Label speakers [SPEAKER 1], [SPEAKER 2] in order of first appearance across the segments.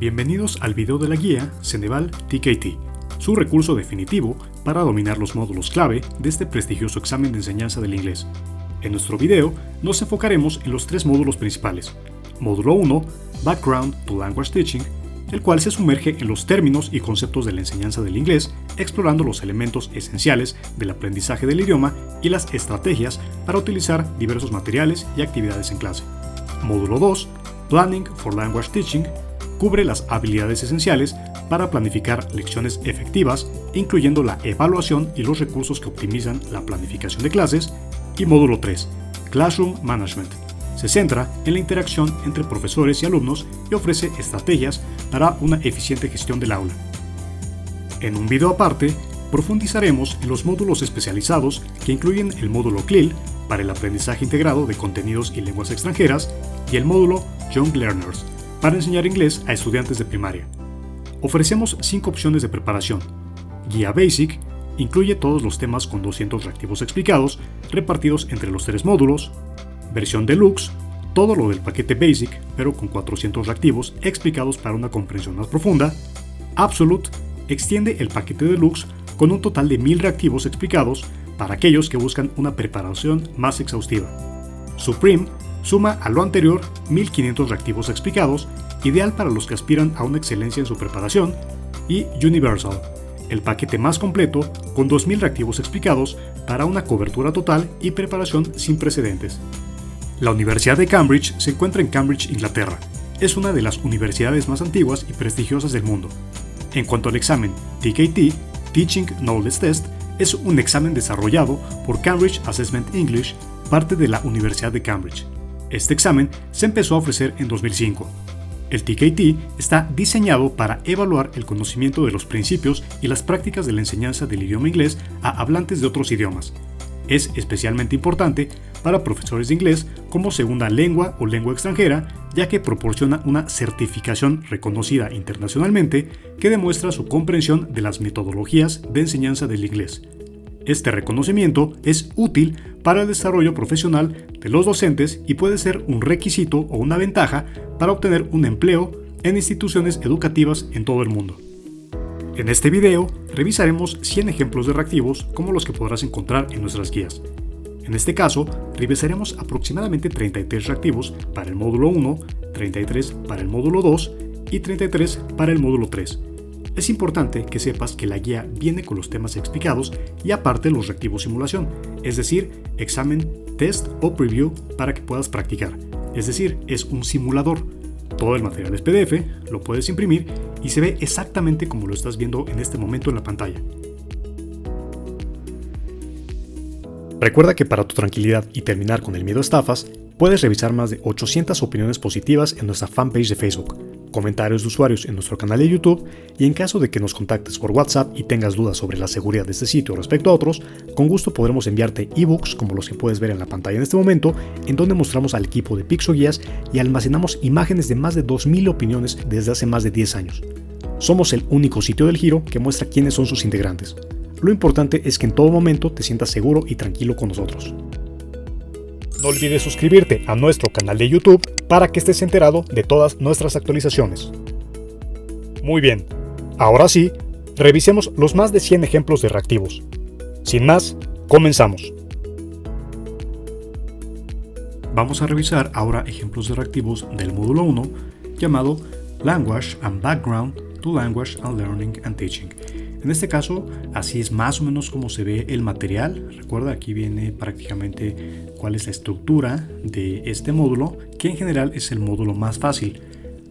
[SPEAKER 1] Bienvenidos al video de la guía CENEVAL TKT, su recurso definitivo para dominar los módulos clave de este prestigioso examen de enseñanza del inglés. En nuestro video nos enfocaremos en los tres módulos principales. Módulo 1, Background to Language Teaching, el cual se sumerge en los términos y conceptos de la enseñanza del inglés, explorando los elementos esenciales del aprendizaje del idioma y las estrategias para utilizar diversos materiales y actividades en clase. Módulo 2, Planning for Language Teaching, cubre las habilidades esenciales para planificar lecciones efectivas, incluyendo la evaluación y los recursos que optimizan la planificación de clases. Y módulo 3, Classroom Management, se centra en la interacción entre profesores y alumnos y ofrece estrategias para una eficiente gestión del aula. En un video aparte, profundizaremos en los módulos especializados que incluyen el módulo CLIL para el aprendizaje integrado de contenidos y lenguas extranjeras y el módulo Young Learners para enseñar inglés a estudiantes de primaria. Ofrecemos 5 opciones de preparación. Guía Basic incluye todos los temas con 200 reactivos explicados repartidos entre los 3 módulos. Versión DELUXE, todo lo del paquete Basic pero con 400 reactivos explicados para una comprensión más profunda. Absolute extiende el paquete DELUXE con un total de 1000 reactivos explicados para aquellos que buscan una preparación más exhaustiva. Supreme suma a lo anterior 1500 reactivos explicados, ideal para los que aspiran a una excelencia en su preparación. Y Universal, el paquete más completo con 2000 reactivos explicados para una cobertura total y preparación sin precedentes. La Universidad de Cambridge se encuentra en Cambridge, Inglaterra. Es una de las universidades más antiguas y prestigiosas del mundo. En cuanto al examen TKT, Teaching Knowledge Test, es un examen desarrollado por Cambridge Assessment English, parte de la Universidad de Cambridge. Este examen se empezó a ofrecer en 2005. El TKT está diseñado para evaluar el conocimiento de los principios y las prácticas de la enseñanza del idioma inglés a hablantes de otros idiomas. Es especialmente importante para profesores de inglés como segunda lengua o lengua extranjera, ya que proporciona una certificación reconocida internacionalmente que demuestra su comprensión de las metodologías de enseñanza del inglés. Este reconocimiento es útil para el desarrollo profesional de los docentes y puede ser un requisito o una ventaja para obtener un empleo en instituciones educativas en todo el mundo. En este video revisaremos 100 ejemplos de reactivos como los que podrás encontrar en nuestras guías. En este caso, revisaremos aproximadamente 33 reactivos para el módulo 1, 33 para el módulo 2 y 33 para el módulo 3. Es importante que sepas que la guía viene con los temas explicados y aparte los reactivos simulación, es decir, examen, test o preview para que puedas practicar. Es decir, es un simulador. Todo el material es PDF, lo puedes imprimir y se ve exactamente como lo estás viendo en este momento en la pantalla. Recuerda que para tu tranquilidad y terminar con el miedo a estafas, puedes revisar más de 800 opiniones positivas en nuestra fanpage de Facebook, comentarios de usuarios en nuestro canal de YouTube y en caso de que nos contactes por WhatsApp y tengas dudas sobre la seguridad de este sitio respecto a otros, con gusto podremos enviarte ebooks como los que puedes ver en la pantalla en este momento, en donde mostramos al equipo de Pixoguías y almacenamos imágenes de más de 2000 opiniones desde hace más de 10 años. Somos el único sitio del Giro que muestra quiénes son sus integrantes. Lo importante es que en todo momento te sientas seguro y tranquilo con nosotros. No olvides suscribirte a nuestro canal de YouTube para que estés enterado de todas nuestras actualizaciones. Muy bien, ahora sí, revisemos los más de 100 ejemplos de reactivos. Sin más, comenzamos. Vamos a revisar ahora ejemplos de reactivos del módulo 1 llamado Language and Background to Language and Learning and Teaching. En este caso, así es más o menos como se ve el material. Recuerda, aquí viene prácticamente cuál es la estructura de este módulo, que en general es el módulo más fácil.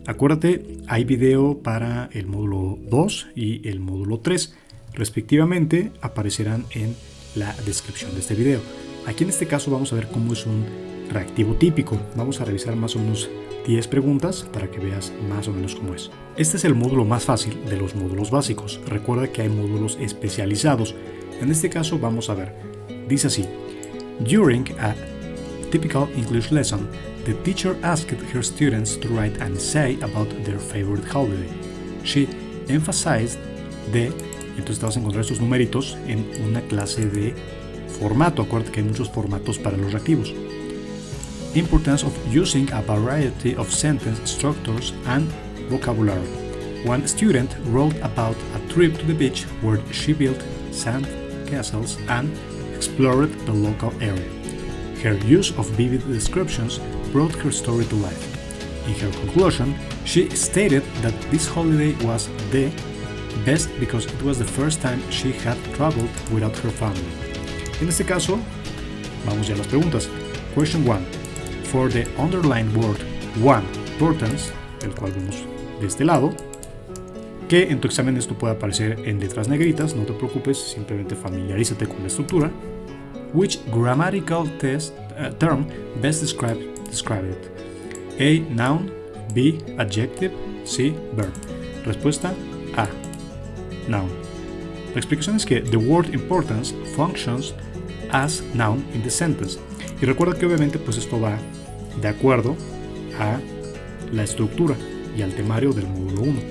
[SPEAKER 1] Acuérdate, hay video para el módulo 2 y el módulo 3. Respectivamente, aparecerán en la descripción de este video. Aquí en este caso vamos a ver cómo es un reactivo típico. Vamos a revisar más o menos 10 preguntas para que veas más o menos cómo es. Este es el módulo más fácil de los módulos básicos. Recuerda que hay módulos especializados. En este caso vamos a ver. Dice así: During a typical English lesson, the teacher asked her students to write an essay about their favorite holiday. She emphasized entonces te vas a encontrar estos numeritos en una clase de formato. Acuérdate que hay muchos formatos para los reactivos. Importance of using a variety of sentence structures and vocabulary. One student wrote about a trip to the beach where she built sand castles and explored the local area. Her use of vivid descriptions brought her story to life. In her conclusion, she stated that this holiday was the best because it was the first time she had traveled without her family. En este caso, vamos ya a las preguntas. Question 1. For the underlined word one, importance, el cual vemos de este lado, que en tu examen esto puede aparecer en letras negritas, no te preocupes, simplemente familiarízate con la estructura. Which grammatical term best describe it? A. Noun. B. Adjective. C. Verb. Respuesta A. Noun. La explicación es que the word importance functions as noun in the sentence. Y recuerda que obviamente pues esto va de acuerdo a la estructura y al temario del módulo 1.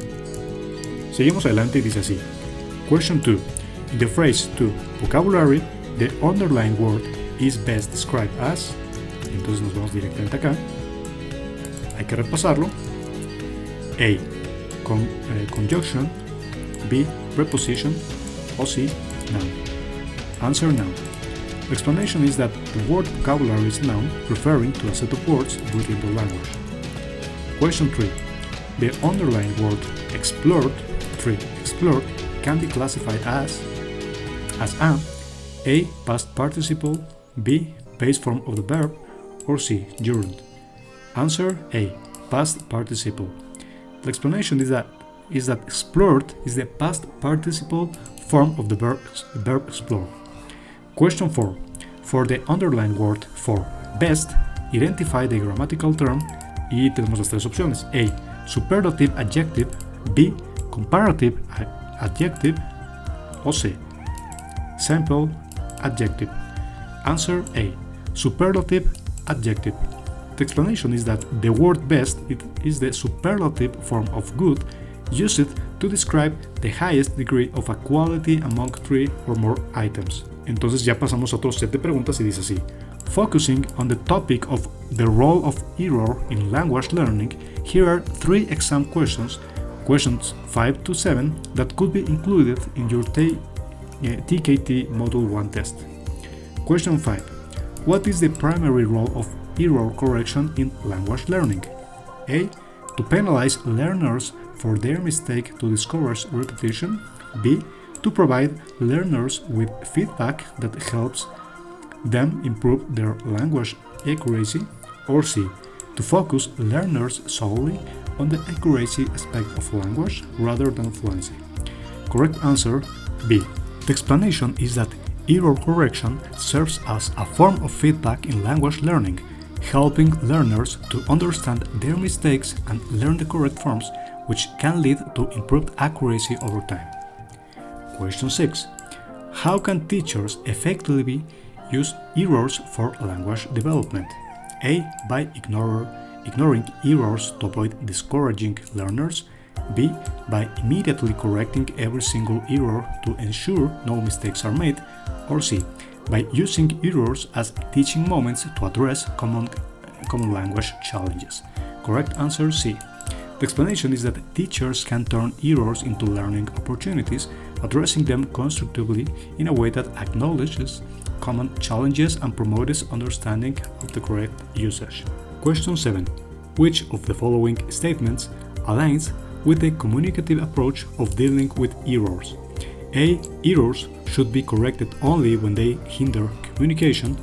[SPEAKER 1] Seguimos adelante y dice así. Question 2. In the phrase to vocabulary, the underlined word is best described as. Entonces nos vamos directamente acá. Hay que repasarlo. A. Conjunction. B. Preposition. O C. Noun. Answer noun. The explanation is that the word vocabulary is noun referring to a set of words within the language. Question 3. The underlined word explored can be classified as A. Past participle, B. Base form of the verb, or C. Gerund. Answer A. Past participle. The explanation is that explored is the past participle form of the verb explore. Question 4. For the underlined word for best, identify the grammatical term y tenemos las tres opciones. A. Superlative adjective. B. Comparative adjective. O C. Sample adjective. Answer A. Superlative adjective. The explanation is that the word best is the superlative form of good used to describe the highest degree of a quality among three or more items. Entonces ya pasamos a otro set de preguntas y dice así. Focusing on the topic of the role of error in language learning, here are 3 exam questions 5 to 7, that could be included in your TKT Module 1 test. Question 5. What is the primary role of error correction in language learning? A. To penalize learners for their mistake to discourage repetition. B. To provide learners with feedback that helps them improve their language accuracy. Or C. To focus learners solely on the accuracy aspect of language rather than fluency. Correct answer B. The explanation is that error correction serves as a form of feedback in language learning, helping learners to understand their mistakes and learn the correct forms, which can lead to improved accuracy over time. Question 6. How can teachers effectively use errors for language development? A. By ignoring errors to avoid discouraging learners. B. By immediately correcting every single error to ensure no mistakes are made. Or C. By using errors as teaching moments to address common language challenges. Correct answer C. The explanation is that teachers can turn errors into learning opportunities, addressing them constructively in a way that acknowledges common challenges and promotes understanding of the correct usage. Question 7. Which of the following statements aligns with the communicative approach of dealing with errors? A. Errors should be corrected only when they hinder communication.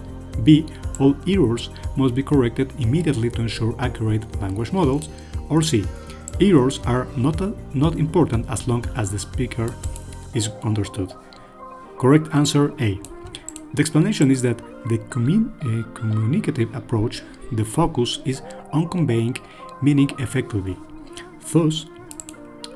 [SPEAKER 1] B. All errors must be corrected immediately to ensure accurate language models. Or C. Errors are not important as long as the speaker is understood. Correct answer A. The explanation is that the communicative approach, the focus is on conveying meaning effectively. Thus,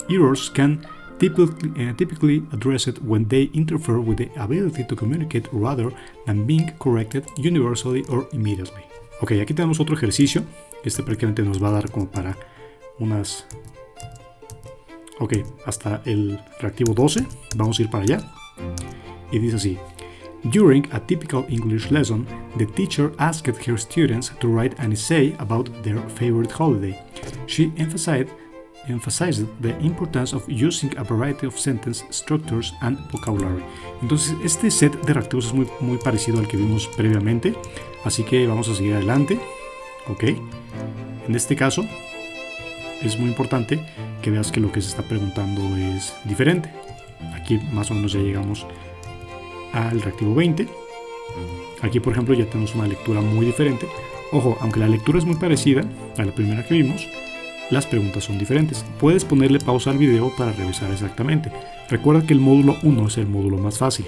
[SPEAKER 1] errors can typically addressed when they interfere with the ability to communicate rather than being corrected universally or immediately. Ok, aquí tenemos otro ejercicio. Este prácticamente nos va a dar como para unas... Ok, hasta el reactivo 12. Vamos a ir para allá. Y dice así. During a typical English lesson, the teacher asked her students to write an essay about their favorite holiday. She emphasized emphasized the importance of using a variety of sentence structures and vocabulary. Entonces este set de reactivos es muy parecido al que vimos previamente, así que vamos a seguir adelante. Ok, en este caso es muy importante que veas que lo que se está preguntando es diferente. Aquí más o menos ya llegamos al reactivo 20. Aquí por ejemplo ya tenemos una lectura muy diferente. Ojo, aunque la lectura es muy parecida a la primera que vimos, las preguntas son diferentes. Puedes ponerle pausa al video para revisar exactamente. Recuerda que el módulo 1 es el módulo más fácil.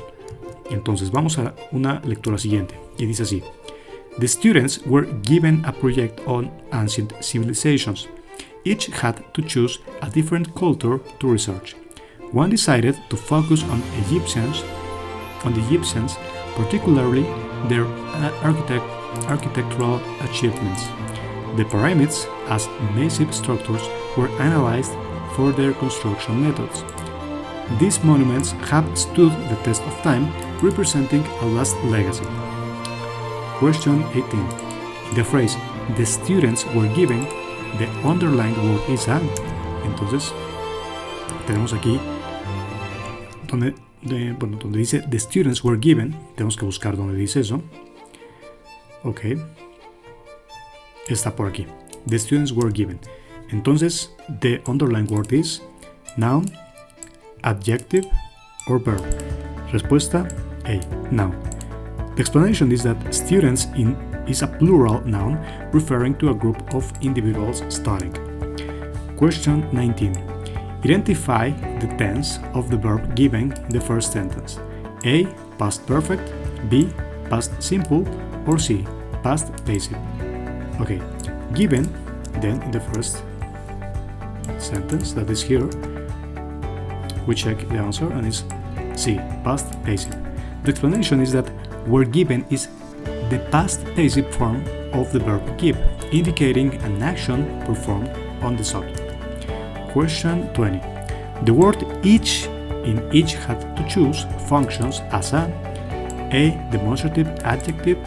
[SPEAKER 1] Entonces vamos a una lectura siguiente y dice así: The students were given a project on ancient civilizations. Each had to choose a different culture to research. One decided to focus on the Egyptians, particularly their architectural achievements. The pyramids, as massive structures, were analyzed for their construction methods. These monuments have stood the test of time, representing a last legacy. Question 18. In the phrase, the students were given, the underlined word is an. Entonces, tenemos aquí donde dice the students were given, tenemos que buscar donde dice eso. Ok, está por aquí. The students were given. Entonces, the underlined word is noun, adjective, or verb. Respuesta A, noun. The explanation is that students is a plural noun referring to a group of individuals studying. Question 19. Identify the tense of the verb given in the first sentence. A, past perfect, B, past simple, or C, past passive. Okay, given, then in the first sentence that is here, we check the answer and it's C, past passive. The explanation is that were given is the past passive form of the verb give, indicating an action performed on the subject. Question 20. The word each in each had to choose functions as a demonstrative adjective,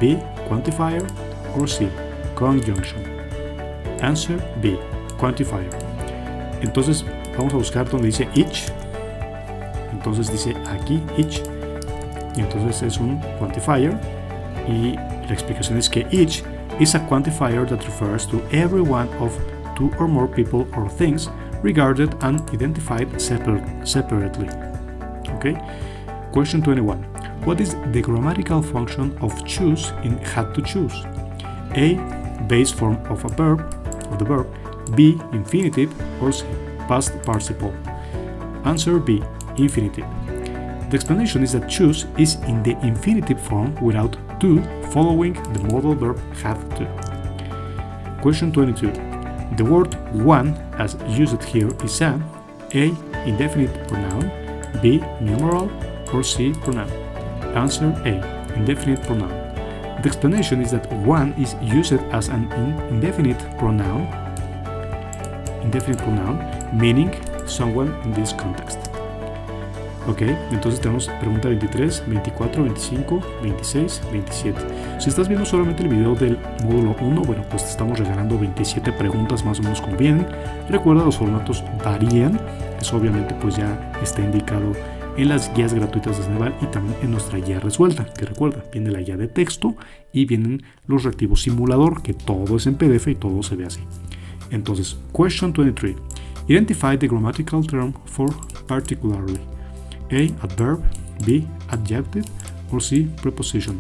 [SPEAKER 1] B, quantifier, or C, conjunction. Answer B, quantifier. Entonces vamos a buscar donde dice each. Entonces dice aquí each. Y entonces es un quantifier. Y la explicación es que each is a quantifier that refers to every one of two or more people or things regarded and identified separately. Okay? Question 21. What is the grammatical function of choose in had to choose? A, base form of the verb, B, infinitive, or C, past participle. Answer B, infinitive. The explanation is that choose is in the infinitive form without to following the modal verb have to. Question 22. The word one as used here is a indefinite pronoun, B, numeral, or C, pronoun. Answer A, indefinite pronoun. The explanation is that one is used as an indefinite pronoun, meaning someone in this context. Ok, entonces tenemos pregunta 23, 24, 25, 26, 27. Si estás viendo solamente el video del módulo 1, bueno, pues te estamos regalando 27 preguntas más o menos como vienen. Recuerda, los formatos varían. Eso obviamente pues ya está indicado en las guías gratuitas de CENEVAL y también en nuestra guía resuelta, que recuerda, viene la guía de texto y vienen los reactivos simulador, que todo es en PDF y todo se ve así. Entonces, question 23. Identify the grammatical term for particularly. A, adverb, B, adjective, or C, preposition.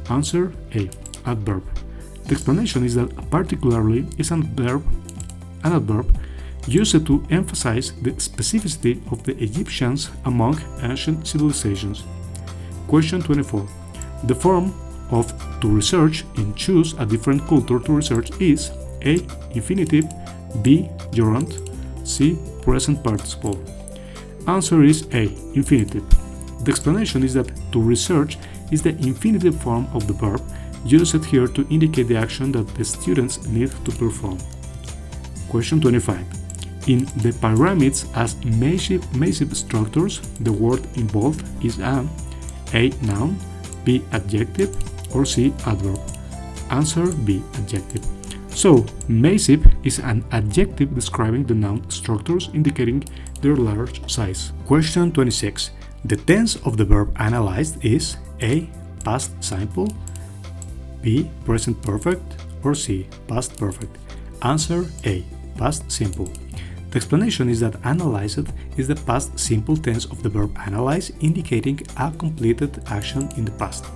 [SPEAKER 1] Answer A, adverb. The explanation is that particularly is an adverb used to emphasize the specificity of the Egyptians among ancient civilizations. Question 24. The form of to research in choose a different culture to research is A, infinitive, B, gerund, C, present participle. Answer is A, infinitive. The explanation is that to research is the infinitive form of the verb used here to indicate the action that the students need to perform. Question 25. In the pyramids as massive structures, the word involved is A, noun, B, adjective, or C, adverb. Answer B, adjective. So, massive is an adjective describing the noun structures indicating their large size. Question 26. The tense of the verb analyzed is A. Past simple, B. Present perfect, or C. Past perfect. Answer A. Past simple. The explanation is that analyzed is the past simple tense of the verb analyze, indicating a completed action in the past.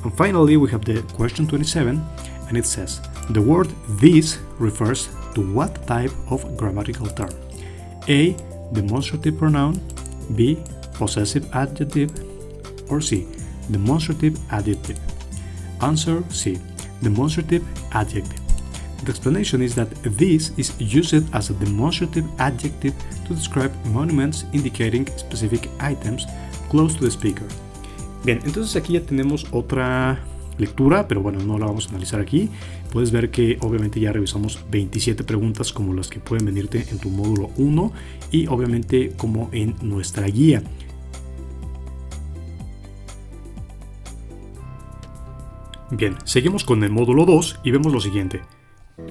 [SPEAKER 1] And finally, we have the question 27, and it says, the word this refers to what type of grammatical term? A. Demonstrative pronoun, B. Possessive adjective, or C. Demonstrative adjective. Answer C. Demonstrative adjective. The explanation is that this is used as a demonstrative adjective to describe monuments indicating specific items close to the speaker. Bien, entonces aquí ya tenemos otra lectura, pero bueno, no la vamos a analizar aquí. Puedes ver que obviamente ya revisamos 27 preguntas como las que pueden venirte en tu módulo 1 y obviamente como en nuestra guía. Bien, seguimos con el módulo 2 y vemos lo siguiente.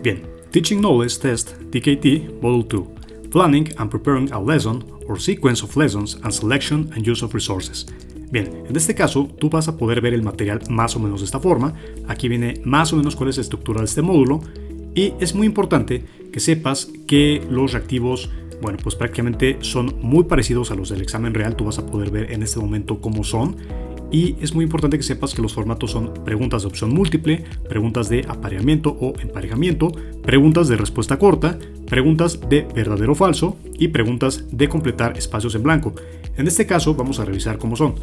[SPEAKER 1] Bien, Teaching Knowledge Test TKT Module 2. Planning and Preparing a Lesson or Sequence of Lessons and Selection and Use of Resources. Bien, en este caso tú vas a poder ver el material más o menos de esta forma. Aquí viene más o menos cuál es la estructura de este módulo y es muy importante que sepas que los reactivos, bueno, pues prácticamente son muy parecidos a los del examen real. Tú vas a poder ver en este momento cómo son. Y es muy importante que sepas que los formatos son preguntas de opción múltiple, preguntas de apareamiento o emparejamiento, preguntas de respuesta corta, preguntas de verdadero o falso y preguntas de completar espacios en blanco. En este caso vamos a revisar cómo son.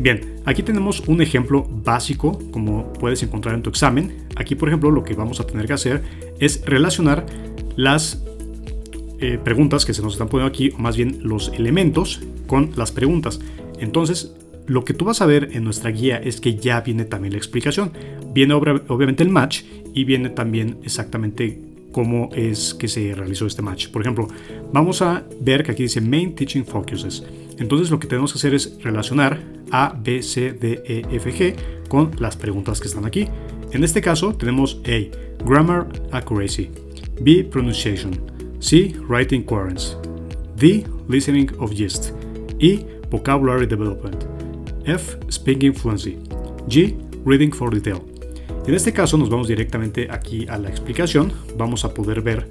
[SPEAKER 1] Bien, aquí tenemos un ejemplo básico como puedes encontrar en tu examen. Aquí, por ejemplo, lo que vamos a tener que hacer es relacionar las preguntas que se nos están poniendo aquí, o más bien los elementos, con las preguntas. Entonces, lo que tú vas a ver en nuestra guía es que ya viene también la explicación. Viene obviamente el match y viene también exactamente cómo es que se realizó este match. Por ejemplo, vamos a ver que aquí dice Main Teaching Focuses. Entonces lo que tenemos que hacer es relacionar A, B, C, D, E, F, G con las preguntas que están aquí. En este caso tenemos A. Grammar Accuracy, B. Pronunciation, C. Writing Coherence, D. Listening of Gist, E. Vocabulary Development, F. Speaking Fluency, G. Reading for Detail. En este caso nos vamos directamente aquí a la explicación. Vamos a poder ver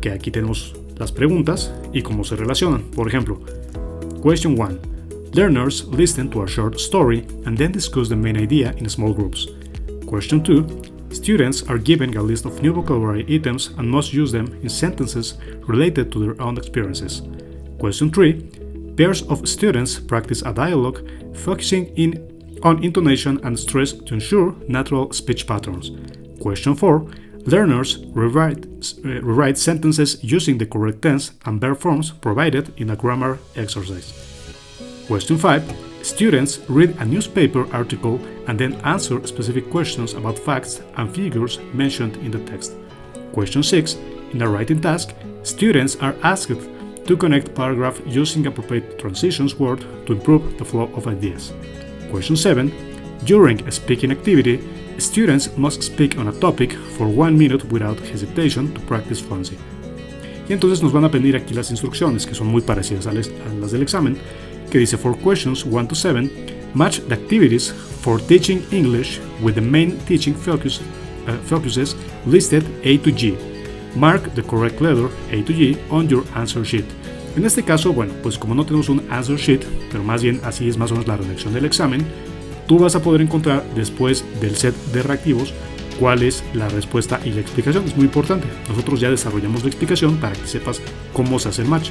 [SPEAKER 1] que aquí tenemos las preguntas y cómo se relacionan. Por ejemplo, Question 1. Learners listen to a short story and then discuss the main idea in small groups. Question 2. Students are given a list of new vocabulary items and must use them in sentences related to their own experiences. Question 3. Pairs of students practice a dialogue focusing on intonation and stress to ensure natural speech patterns. Question 4. Learners rewrite sentences using the correct tense and verb forms provided in a grammar exercise. Question 5. Students read a newspaper article and then answer specific questions about facts and figures mentioned in the text. Question 6. In a writing task, students are asked to connect paragraph using appropriate transitions word to improve the flow of ideas. Question 7. During a speaking activity, students must speak on a topic for 1 minute without hesitation to practice fluency. Y entonces nos van a pedir aquí las instrucciones que son muy parecidas a las del examen, que dice for questions 1 to 7, match the activities for teaching English with the main teaching focuses listed A to G. Mark the correct letter A to G on your answer sheet. En este caso, bueno, pues como no tenemos un answer sheet, pero más bien así es más o menos la redacción del examen, tú vas a poder encontrar después del set de reactivos cuál es la respuesta y la explicación. Es muy importante. Nosotros ya desarrollamos la explicación para que sepas cómo se hace el match.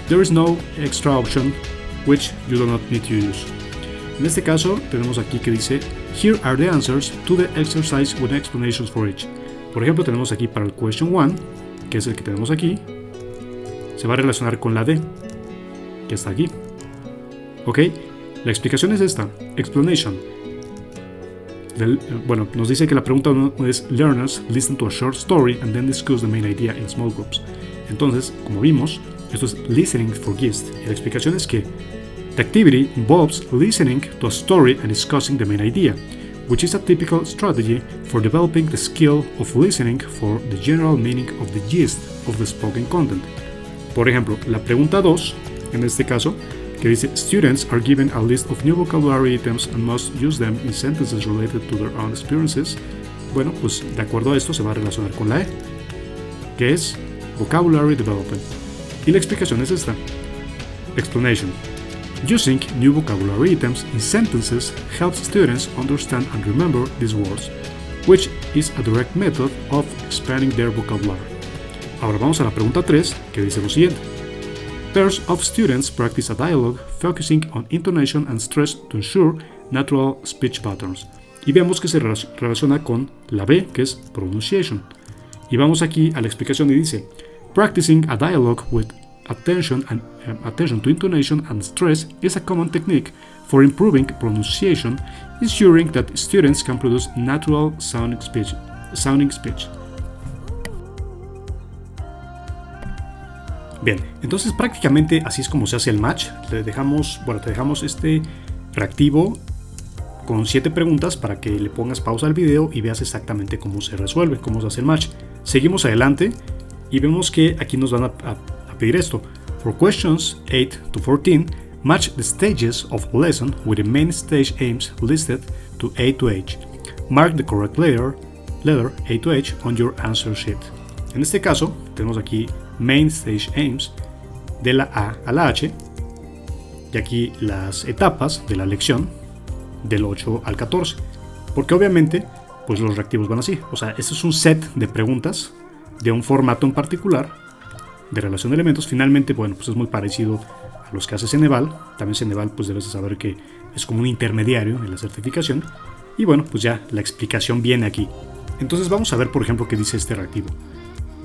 [SPEAKER 1] There is no extra option which you do not need to use. En este caso tenemos aquí que dice Here are the answers to the exercise with explanations for each. Por ejemplo, tenemos aquí para el question 1, que es el que tenemos aquí, se va a relacionar con la D, que está aquí. Ok, la explicación es esta, explanation. Bueno, nos dice que la pregunta es Learners listen to a short story and then discuss the main idea in small groups. Entonces, como vimos, esto es listening for gist. Y la explicación es que the activity involves listening to a story and discussing the main idea. which is a typical strategy for developing the skill of listening for the general meaning of the gist of the spoken content. Por ejemplo, la pregunta 2, en este caso, que dice Students are given a list of new vocabulary items and must use them in sentences related to their own experiences. Bueno, pues de acuerdo a esto se va a relacionar con la E, que es Vocabulary Development. Y la explicación es esta. Explanation. Using new vocabulary items in sentences helps students understand and remember these words, which is a direct method of expanding their vocabulary. Ahora vamos a la pregunta 3, que dice lo siguiente. Pairs of students practice a dialogue focusing on intonation and stress to ensure natural speech patterns. Y vemos que se relaciona con la B, que es pronunciation. Y vamos aquí a la explicación y dice, practicing a dialogue with attention to intonation and stress is a common technique for improving pronunciation, ensuring that students can produce natural sounding speech. Bien, entonces prácticamente así es como se hace el match. Te dejamos este reactivo con 7 preguntas para que le pongas pausa al video y veas exactamente cómo se resuelve, cómo se hace el match. Seguimos adelante y vemos que aquí nos van a pedir esto. For questions 8 to 14, match the stages of a lesson with the main stage aims listed to A to H. Mark the correct letter A to H on your answer sheet. En este caso, tenemos aquí Main Stage Aims de la A a la H y aquí las etapas de la lección del 8 al 14, porque obviamente pues los reactivos van así, o sea, este es un set de preguntas de un formato en particular de relación de elementos. Finalmente, bueno, pues es muy parecido a los que hace CENEVAL. También CENEVAL pues debes de saber que es como un intermediario en la certificación y bueno, pues ya la explicación viene aquí. Entonces vamos a ver por ejemplo qué dice este reactivo.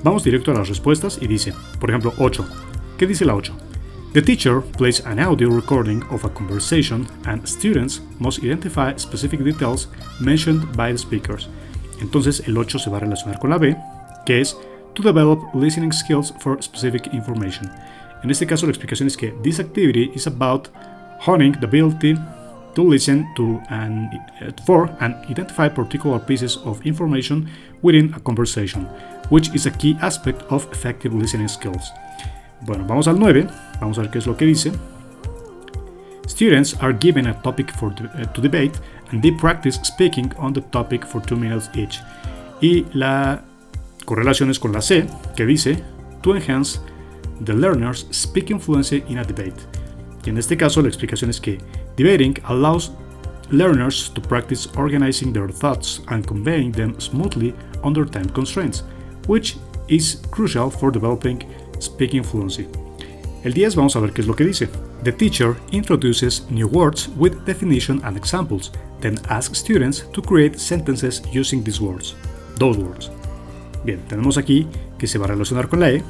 [SPEAKER 1] Vamos directo a las respuestas y dice, por ejemplo, 8. ¿Qué dice la 8? The teacher plays an audio recording of a conversation and students must identify specific details mentioned by the speakers. Entonces el 8 se va a relacionar con la B, que es to develop listening skills for specific information. En este caso la explicación es que this activity is about honing the ability to listen to and identify particular pieces of information within a conversation, which is a key aspect of effective listening skills. Bueno, vamos al 9, vamos a ver qué es lo que dice. Students are given a topic to debate and they practice speaking on the topic for 2 minutes each. Y la correlación es con la C, que dice to enhance the learner's speaking fluency in a debate. Y en este caso la explicación es que debating allows learners to practice organizing their thoughts and conveying them smoothly under time constraints, which is crucial for developing speaking fluency. El 10 vamos a ver qué es lo que dice. The teacher introduces new words with definition and examples, then asks students to create sentences using these words. Those words. Bien, tenemos aquí que se va a relacionar con la E,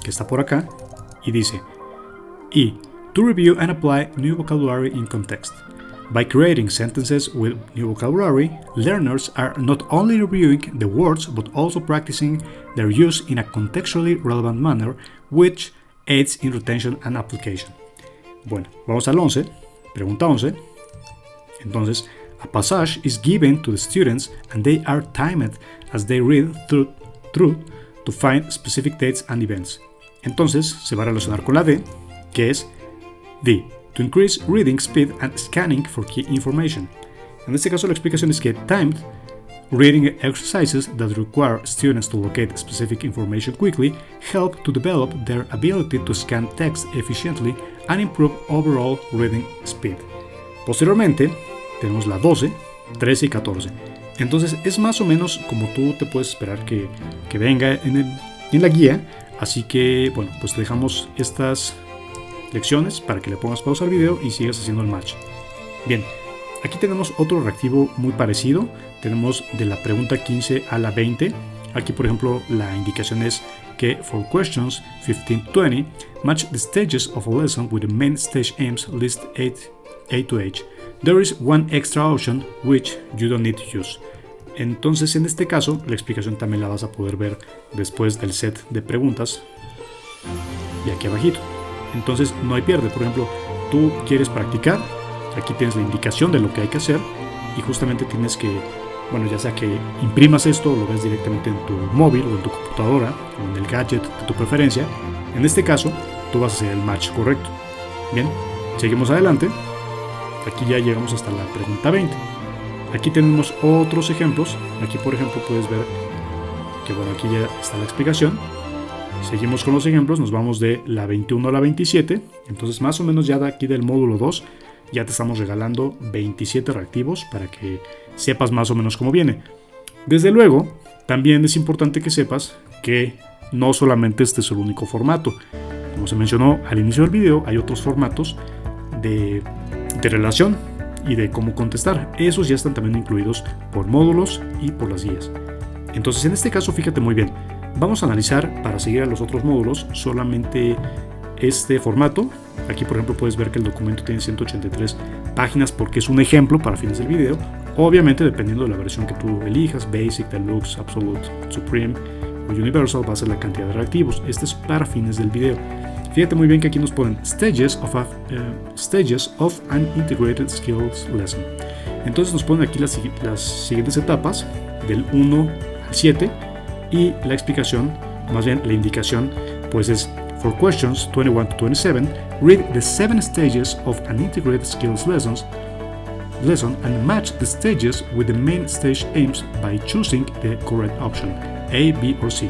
[SPEAKER 1] que está por acá, y dice E. To review and apply new vocabulary in context. By creating sentences with new vocabulary, learners are not only reviewing the words but also practicing their use in a contextually relevant manner, which aids in retention and application. Bueno, vamos al 11, pregunta 11. Entonces, a passage is given to the students and they are timed as they read through to find specific dates and events. Entonces, se va a relacionar con la D, que es D. To increase reading speed and scanning for key information. En este caso la explicación es que timed reading exercises that require students to locate specific information quickly help to develop their ability to scan text efficiently and improve overall reading speed. Posteriormente tenemos la 12, 13 y 14. Entonces es más o menos como tú te puedes esperar que venga en la guía. Así que bueno, pues te dejamos estas lecciones para que le pongas pausa al video y sigas haciendo el match. Bien, aquí tenemos otro reactivo muy parecido. Tenemos de la pregunta 15 a la 20. Aquí por ejemplo la indicación es que for questions 15-20 match the stages of a lesson with the main stage aims list A to H. There is one extra option which you don't need to use. Entonces en este caso la explicación también la vas a poder ver después del set de preguntas y aquí abajito. Entonces no hay pierde. Por ejemplo, tú quieres practicar, aquí tienes la indicación de lo que hay que hacer y justamente tienes que, bueno, ya sea que imprimas esto o lo ves directamente en tu móvil o en tu computadora o en el gadget de tu preferencia. En este caso, tú vas a hacer el match correcto. Bien, seguimos adelante. Aquí ya llegamos hasta la pregunta 20. Aquí tenemos otros ejemplos. Aquí, por ejemplo, puedes ver que, bueno, aquí ya está la explicación. Seguimos con los ejemplos, nos vamos de la 21 a la 27. Entonces, más o menos ya de aquí del módulo 2, ya te estamos regalando 27 reactivos para que sepas más o menos cómo viene. Desde luego, también es importante que sepas que no solamente este es el único formato. Como se mencionó al inicio del video, hay otros formatos de relación y de cómo contestar. Esos ya están también incluidos por módulos y por las guías. Entonces, en este caso, fíjate muy bien. Vamos a analizar, para seguir a los otros módulos, solamente este formato. Aquí, por ejemplo, puedes ver que el documento tiene 183 páginas porque es un ejemplo para fines del video. Obviamente, dependiendo de la versión que tú elijas, Basic, Deluxe, Absolute, Supreme o Universal, va a ser la cantidad de reactivos. Este es para fines del video. Fíjate muy bien que aquí nos ponen Stages of an Integrated Skills Lesson. Entonces nos ponen aquí las siguientes etapas, del 1 al 7, y la explicación, más bien la indicación, pues es: for questions 21 to 27, read the 7 stages of an Integrated Skills lesson and match the stages with the main stage aims by choosing the correct option, A, B or C.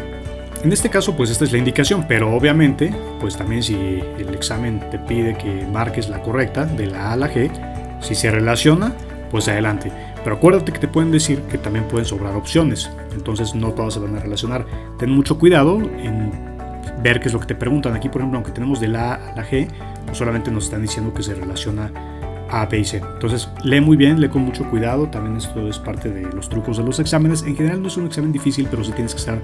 [SPEAKER 1] En este caso, pues esta es la indicación, pero obviamente, pues también si el examen te pide que marques la correcta, de la A a la G, si se relaciona, pues adelante. Pero acuérdate que te pueden decir que también pueden sobrar opciones, entonces no todas se van a relacionar. Ten mucho cuidado en ver qué es lo que te preguntan. Aquí, por ejemplo, aunque tenemos de la A a la G, pues solamente nos están diciendo que se relaciona A, B y C. Entonces, lee muy bien, lee con mucho cuidado. También esto es parte de los trucos de los exámenes. En general no es un examen difícil, pero sí tienes que estar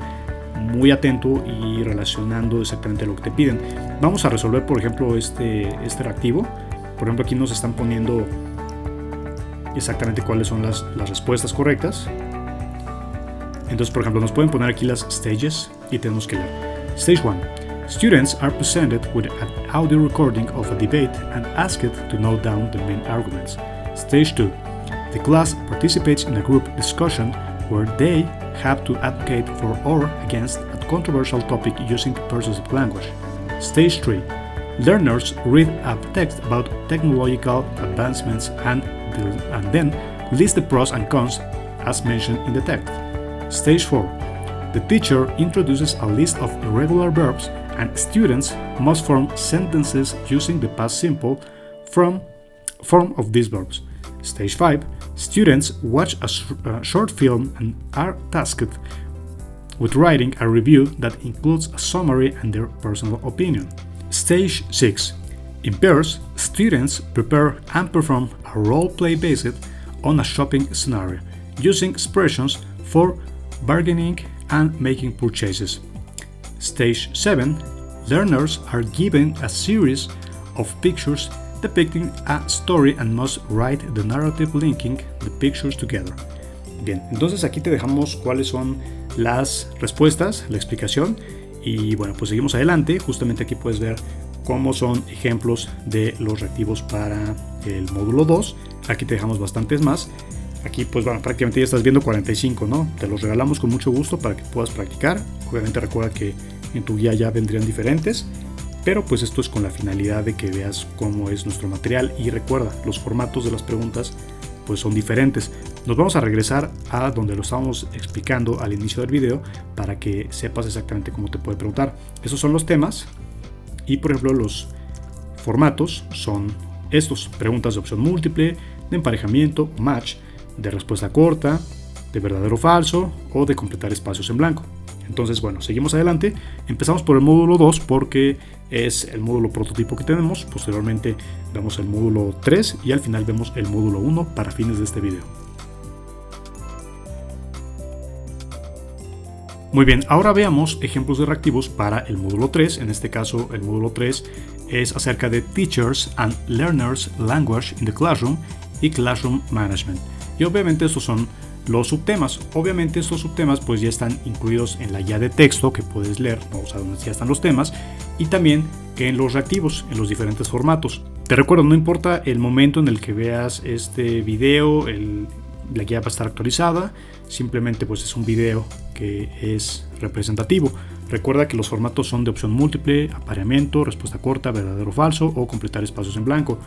[SPEAKER 1] muy atento y relacionando exactamente lo que te piden. Vamos a resolver, por ejemplo, este reactivo. Por ejemplo, aquí nos están poniendo exactamente cuáles son las respuestas correctas. Entonces, por ejemplo, nos pueden poner aquí las stages y tenemos que leer. Stage 1. Students are presented with an audio recording of a debate and asked to note down the main arguments. Stage 2. The class participates in a group discussion where they have to advocate for or against a controversial topic using persuasive language. Stage 3. Learners read a text about technological advancements and then list the pros and cons as mentioned in the text. Stage 4. The teacher introduces a list of irregular verbs and students must form sentences using the past simple form of these verbs. Stage 5. Students watch a short film and are tasked with writing a review that includes a summary and their personal opinion. Stage 6. In pairs, students prepare and perform a role play based on a shopping scenario, using expressions for bargaining and making purchases. Stage 7. Learners are given a series of pictures depicting a story and must write the narrative linking the pictures together. Bien, entonces aquí te dejamos cuáles son las respuestas, la explicación, y bueno, pues seguimos adelante. Justamente aquí puedes ver cómo son ejemplos de los reactivos para el módulo 2. Aquí te dejamos bastantes más. Aquí pues bueno, prácticamente ya estás viendo 45, ¿no? Te los regalamos con mucho gusto para que puedas practicar. Obviamente recuerda que en tu guía ya vendrían diferentes, pero pues esto es con la finalidad de que veas cómo es nuestro material. Y recuerda, los formatos de las preguntas pues son diferentes. Nos vamos a regresar a donde lo estábamos explicando al inicio del video para que sepas exactamente cómo te puede preguntar. Esos son los temas y por ejemplo los formatos son estos: preguntas de opción múltiple, de emparejamiento, match, de respuesta corta, de verdadero o falso o de completar espacios en blanco. Entonces, bueno, seguimos adelante. Empezamos por el módulo 2 porque es el módulo prototipo que tenemos. Posteriormente vemos el módulo 3 y al final vemos el módulo 1 para fines de este video. Muy bien, ahora veamos ejemplos de reactivos para el módulo 3. En este caso, el módulo 3 es acerca de Teachers and Learners Language in the Classroom y Classroom Management. Y obviamente estos son los subtemas. Obviamente estos subtemas pues ya están incluidos en la guía de texto que puedes leer, o sea, donde ya están los temas, y también en los reactivos, en los diferentes formatos. Te recuerdo, no importa el momento en el que veas este video, la guía va a estar actualizada, simplemente pues es un video que es representativo. Recuerda que los formatos son de opción múltiple, apareamiento, respuesta corta, verdadero o falso o completar espacios en blanco.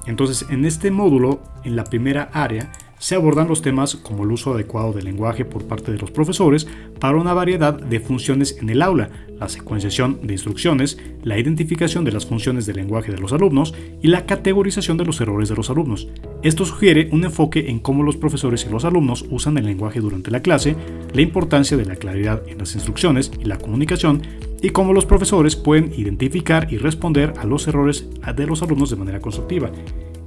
[SPEAKER 1] Entonces en este módulo, en la primera área, se abordan los temas como el uso adecuado del lenguaje por parte de los profesores para una variedad de funciones en el aula, la secuenciación de instrucciones, la identificación de las funciones del lenguaje de los alumnos y la categorización de los errores de los alumnos. Esto sugiere un enfoque en cómo los profesores y los alumnos usan el lenguaje durante la clase, la importancia de la claridad en las instrucciones y la comunicación, y cómo los profesores pueden identificar y responder a los errores de los alumnos de manera constructiva.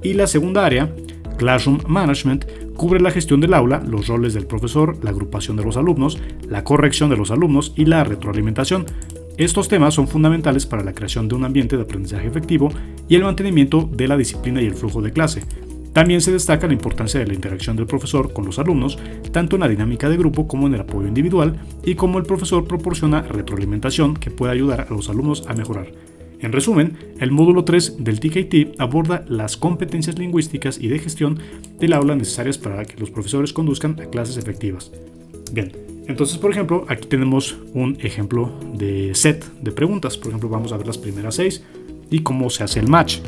[SPEAKER 1] Y la segunda área, Classroom Management, cubre la gestión del aula, los roles del profesor, la agrupación de los alumnos, la corrección de los alumnos y la retroalimentación. Estos temas son fundamentales para la creación de un ambiente de aprendizaje efectivo y el mantenimiento de la disciplina y el flujo de clase. También se destaca la importancia de la interacción del profesor con los alumnos, tanto en la dinámica de grupo como en el apoyo individual, y cómo el profesor proporciona retroalimentación que puede ayudar a los alumnos a mejorar. En resumen, el módulo 3 del TKT aborda las competencias lingüísticas y de gestión del aula necesarias para que los profesores conduzcan a clases efectivas. Bien, entonces por ejemplo, aquí tenemos un ejemplo de set de preguntas. Por ejemplo, vamos a ver las primeras 6 y cómo se hace el match.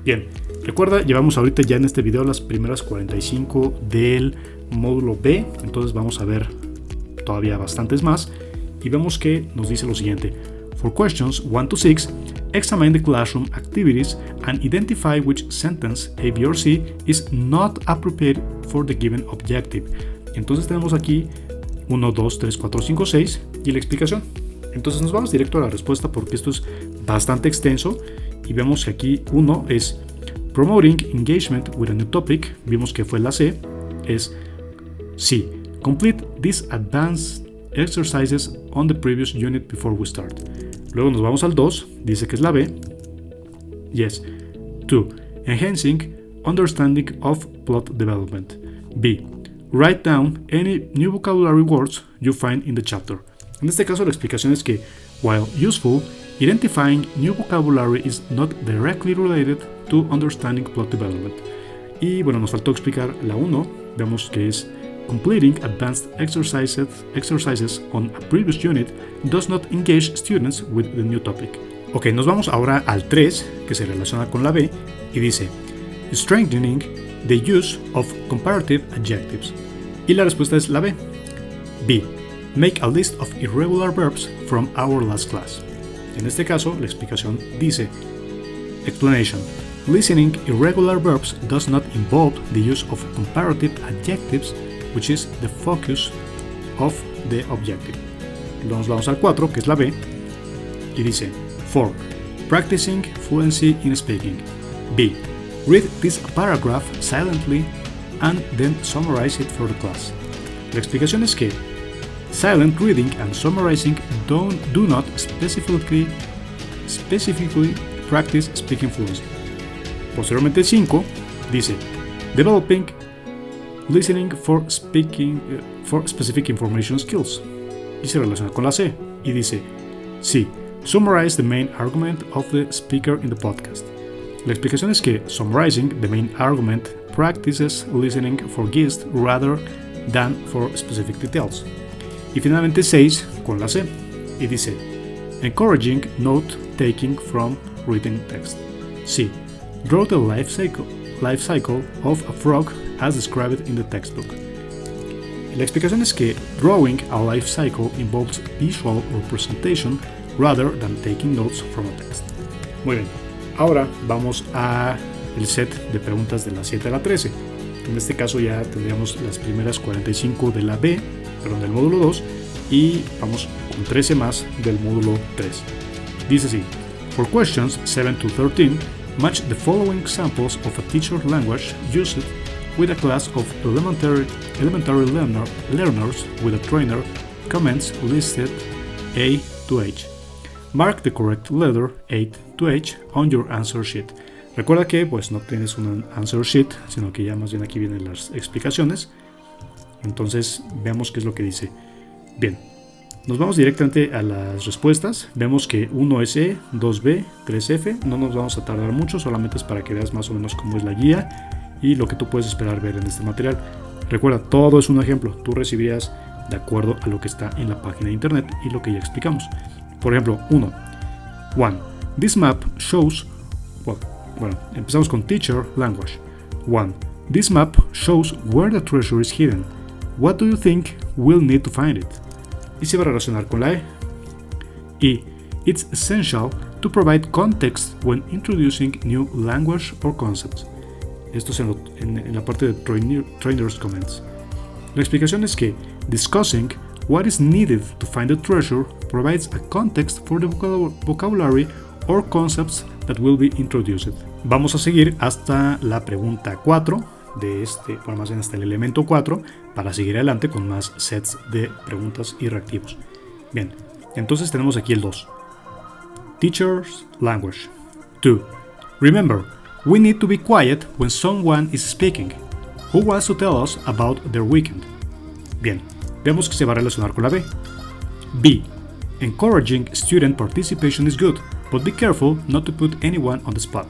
[SPEAKER 1] Bien, recuerda, llevamos ahorita ya en este video las primeras 45 del módulo B, entonces vamos a ver todavía bastantes más y vemos que nos dice lo siguiente. For questions 1 to 6, examine the classroom activities and identify which sentence A, B, or C is not appropriate for the given objective. Entonces tenemos aquí 1, 2, 3, 4, 5, 6 y la explicación. Entonces nos vamos directo a la respuesta porque esto es bastante extenso y vemos que aquí 1 es Promoting engagement with a new topic, vimos que fue la C, es C. Complete these advanced exercises on the previous unit before we start. Luego nos vamos al 2, dice que es la B. Yes. 2. Enhancing understanding of plot development. B. Write down any new vocabulary words you find in the chapter. En este caso la explicación es que, while useful, identifying new vocabulary is not directly related to understanding plot development. Y bueno, nos faltó explicar la 1, vemos que es Completing advanced exercises on a previous unit does not engage students with the new topic. Ok, nos vamos ahora al 3, que se relaciona con la B, y dice Strengthening the use of comparative adjectives. Y la respuesta es la B. B. Make a list of irregular verbs from our last class. En este caso, la explicación dice Explanation. Listening irregular verbs does not involve the use of comparative adjectives, which is the focus of the objective. Nos vamos al 4, que es la B, y dice 4. Practicing fluency in speaking. B. Read this paragraph silently and then summarize it for the class. La explicación es que silent reading and summarizing do not specifically practice speaking fluency. Posteriormente 5 dice Developing listening for specific information skills, y se relaciona con la C y dice C. Summarize the main argument of the speaker in the podcast. La explicación es que summarizing the main argument practices listening for gist rather than for specific details. Y finalmente 6 con la C y dice Encouraging note taking from written text. C. Draw the life cycle of a frog as described in the textbook. La explicación es que drawing a life cycle involves visual representation rather than taking notes from a text. Muy bien, ahora vamos a el set de preguntas de la 7 a la 13. En este caso ya tendríamos las primeras 45 de la B, del módulo 2, y vamos con 13 más del módulo 3. Dice así: For questions 7 to 13, match the following examples of a teacher's language used with a class of elementary learners with a trainer, comments listed A to H. Mark the correct letter A to H on your answer sheet. Recuerda que pues no tienes un answer sheet, sino que ya más bien aquí vienen las explicaciones. Entonces veamos qué es lo que dice. Bien, nos vamos directamente a las respuestas. Vemos que 1 es E, 2B, 3F. No nos vamos a tardar mucho, solamente es para que veas más o menos cómo es la guía y lo que tú puedes esperar ver en este material. Recuerda, todo es un ejemplo. Tú recibirías de acuerdo a lo que está en la página de internet y lo que ya explicamos. Por ejemplo, 1. This map shows... Bueno, empezamos con Teacher Language. 1. This map shows where the treasure is hidden. What do you think we'll need to find it? Y se va a relacionar con la E. Y it's essential to provide context when introducing new language or concepts. Esto es en la parte de Trainer's Comments. La explicación es que discussing what is needed to find the treasure provides a context for the vocabulary or concepts that will be introduced. Vamos a seguir hasta la pregunta 4 de por más bien hasta el elemento 4 para seguir adelante con más sets de preguntas y reactivos. Bien, entonces tenemos aquí el 2. Teacher's Language. 2. Remember, we need to be quiet when someone is speaking. Who wants to tell us about their weekend? Bien, vemos que se va a relacionar con la B. B. Encouraging student participation is good, but be careful not to put anyone on the spot.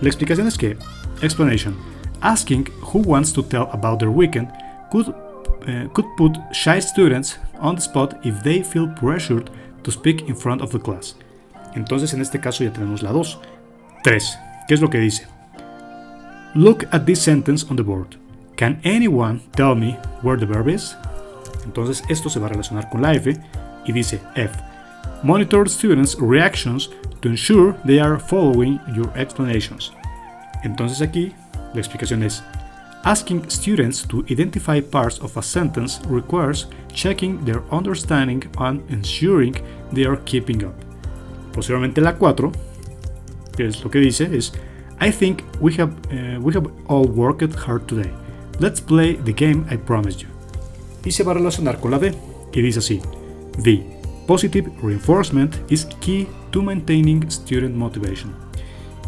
[SPEAKER 1] La explicación es que, explanation, asking who wants to tell about their weekend could put shy students on the spot if they feel pressured to speak in front of the class. Entonces en este caso ya tenemos la 2. 3. ¿Qué es lo que dice? Look at this sentence on the board. Can anyone tell me where the verb is? Entonces esto se va a relacionar con la F y dice F. Monitor students' reactions to ensure they are following your explanations. Entonces aquí la explicación es: asking students to identify parts of a sentence requires checking their understanding and ensuring they are keeping up. Posteriormente la 4, que es lo que dice, es I think we have all worked hard today. Let's play the game I promised you. Y se va a relacionar con la D y dice así: The positive reinforcement is key to maintaining student motivation.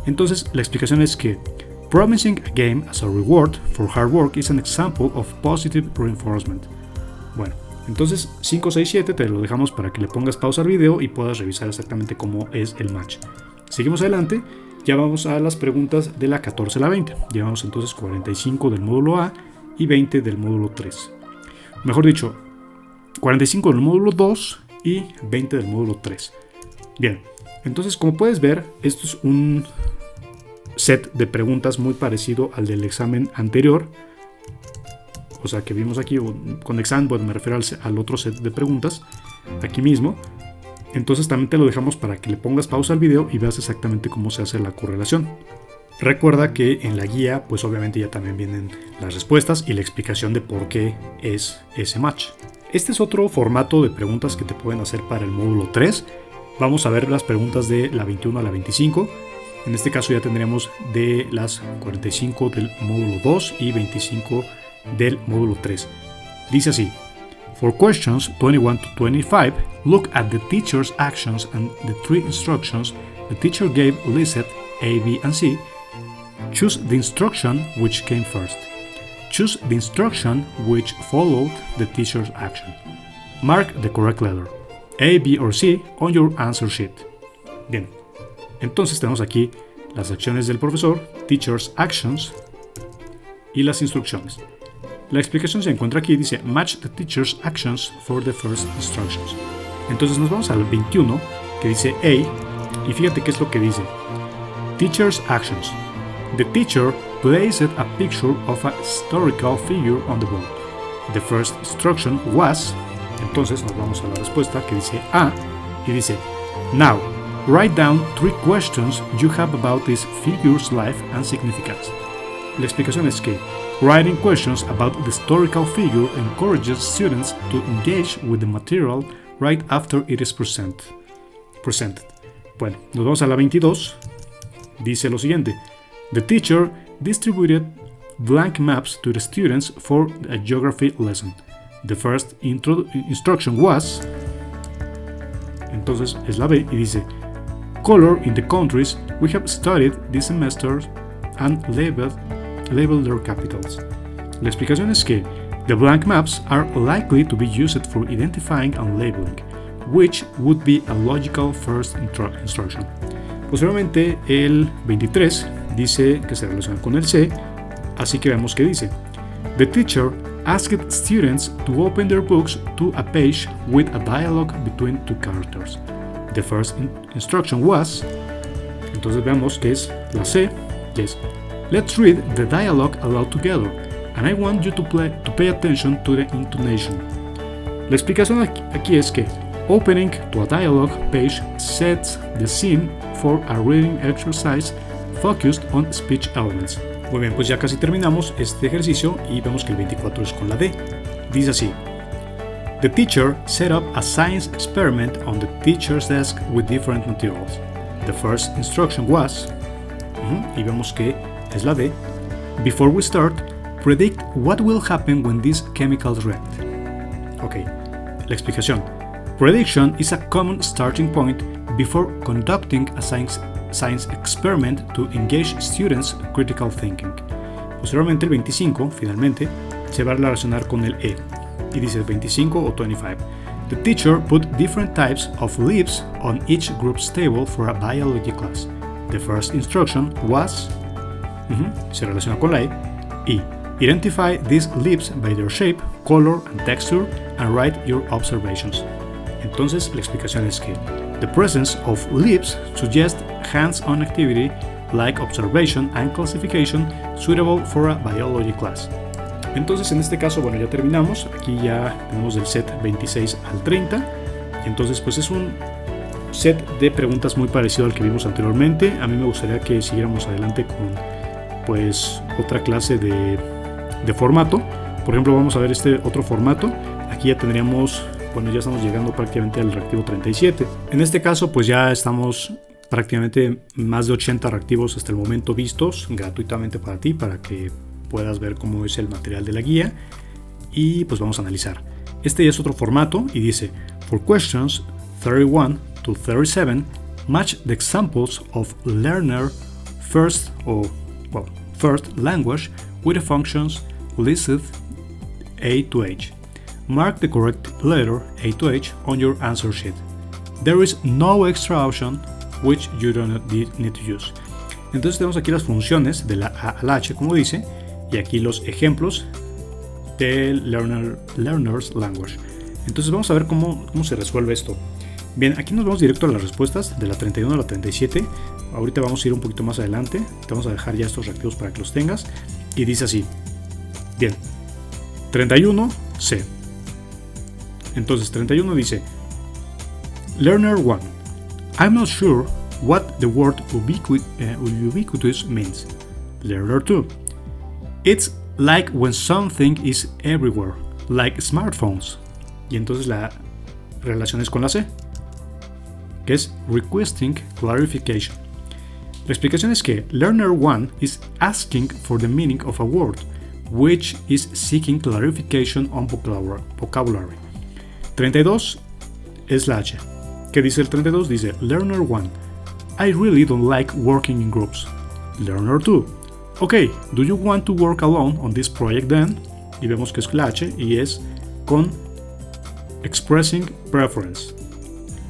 [SPEAKER 1] Entonces la explicación es que promising a game as a reward for hard work is an example of positive reinforcement. Bueno, entonces 5, 6, 7 te lo dejamos para que le pongas pausa al video y puedas revisar exactamente cómo es el match. Seguimos adelante, ya vamos a las preguntas de la 14 a la 20. Llevamos entonces 45 del módulo A y 20 del módulo 3. Mejor dicho, 45 del módulo 2 y 20 del módulo 3. Bien, entonces como puedes ver, esto es un set de preguntas muy parecido al del examen anterior. O sea, que vimos aquí con examen, bueno, me refiero al otro set de preguntas, aquí mismo. Entonces también te lo dejamos para que le pongas pausa al video y veas exactamente cómo se hace la correlación. Recuerda que en la guía, pues obviamente ya también vienen las respuestas y la explicación de por qué es ese match. Este es otro formato de preguntas que te pueden hacer para el módulo 3. Vamos a ver las preguntas de la 21 a la 25. En este caso ya tendríamos de las 45 del módulo 2 y 25 del módulo 3. Dice así: For questions 21 to 25, look at the teacher's actions and the 3 instructions the teacher gave listed A, B, and C. Choose the instruction which came first. Choose the instruction which followed the teacher's action. Mark the correct letter, A, B, or C, on your answer sheet. Bien, entonces tenemos aquí las acciones del profesor, teacher's actions y las instrucciones. La explicación se encuentra aquí, dice match the teacher's actions for the first instructions. Entonces nos vamos al 21 que dice A y fíjate qué es lo que dice. Teacher's actions. The teacher placed a picture of a historical figure on the board. The first instruction was, entonces nos vamos a la respuesta que dice A y dice Now, write down 3 questions you have about this figure's life and significance. La explicación es que writing questions about the historical figure encourages students to engage with the material right after it is presented. Bueno, nos vamos a la 22. Dice lo siguiente: The teacher distributed blank maps to the students for a geography lesson. The first instruction was, entonces es la B y dice Color in the countries we have studied this semester and label their capitals. La explicación es que the blank maps are likely to be used for identifying and labeling, which would be a logical first instruction. Posteriormente el 23 dice que se relaciona con el C, así que vemos que dice The teacher asked students to open their books to a page with a dialogue between two characters. The first instruction was, entonces veamos que es la C, y es, let's read the dialogue aloud together, and I want you to pay attention to the intonation. La explicación aquí es que opening to a dialogue page sets the scene for a reading exercise focused on speech elements. Muy bien, pues ya casi terminamos este ejercicio y vemos que el 24 es con la D. Dice así: The teacher set up a science experiment on the teacher's desk with different materials. The first instruction was, y vemos que es la D, before we start, predict what will happen when these chemicals react. Ok, la explicación. Prediction is a common starting point before conducting a science experiment to engage students' critical thinking. Posteriormente, el 25, finalmente, se va a relacionar con el E, y dice 25 o 25. The teacher put different types of leaves on each group's table for a biology class. The first instruction was, se relaciona con la E, y identify these leaves by their shape, color and texture, and write your observations. Entonces, la explicación es que the presence of leaves suggests hands-on activity like observation and classification suitable for a biology class. Entonces, en este caso, bueno, ya terminamos. Aquí ya tenemos el set 26 al 30. Entonces, pues es un set de preguntas muy parecido al que vimos anteriormente. A mí me gustaría que siguiéramos adelante con, pues, otra clase de formato. Por ejemplo, vamos a ver este otro formato. Aquí ya tendríamos, bueno, ya estamos llegando prácticamente al reactivo 37. En este caso, pues ya estamos prácticamente más de 80 reactivos hasta el momento vistos gratuitamente para ti, para que puedas ver cómo es el material de la guía, y pues vamos a analizar. Este ya es otro formato y dice, for questions 31 to 37, match the examples of learner first language with the functions listed A to H. Mark the correct letter A to H on your answer sheet. There is no extra option which you don't need to use. Entonces tenemos aquí las funciones de la A a la H, como dice, y aquí los ejemplos del learner's language. Entonces vamos a ver cómo se resuelve esto. Bien, aquí nos vamos directo a las respuestas de la 31 a la 37. Ahorita vamos a ir un poquito más adelante. Te vamos a dejar ya estos reactivos para que los tengas. Y dice así. Bien, 31 C. Entonces 31 dice, Learner 1, I'm not sure what the word ubiquitous means. Learner 2, it's like when something is everywhere, like smartphones. Y entonces la relación es con la C, que es requesting clarification. La explicación es que Learner 1 is asking for the meaning of a word, which is seeking clarification on vocabulary. 32 es la H. ¿Qué dice el 32? Dice Learner 1, I really don't like working in groups. Learner 2, okay, do you want to work alone on this project then? Y vemos que es la H y es con expressing preference.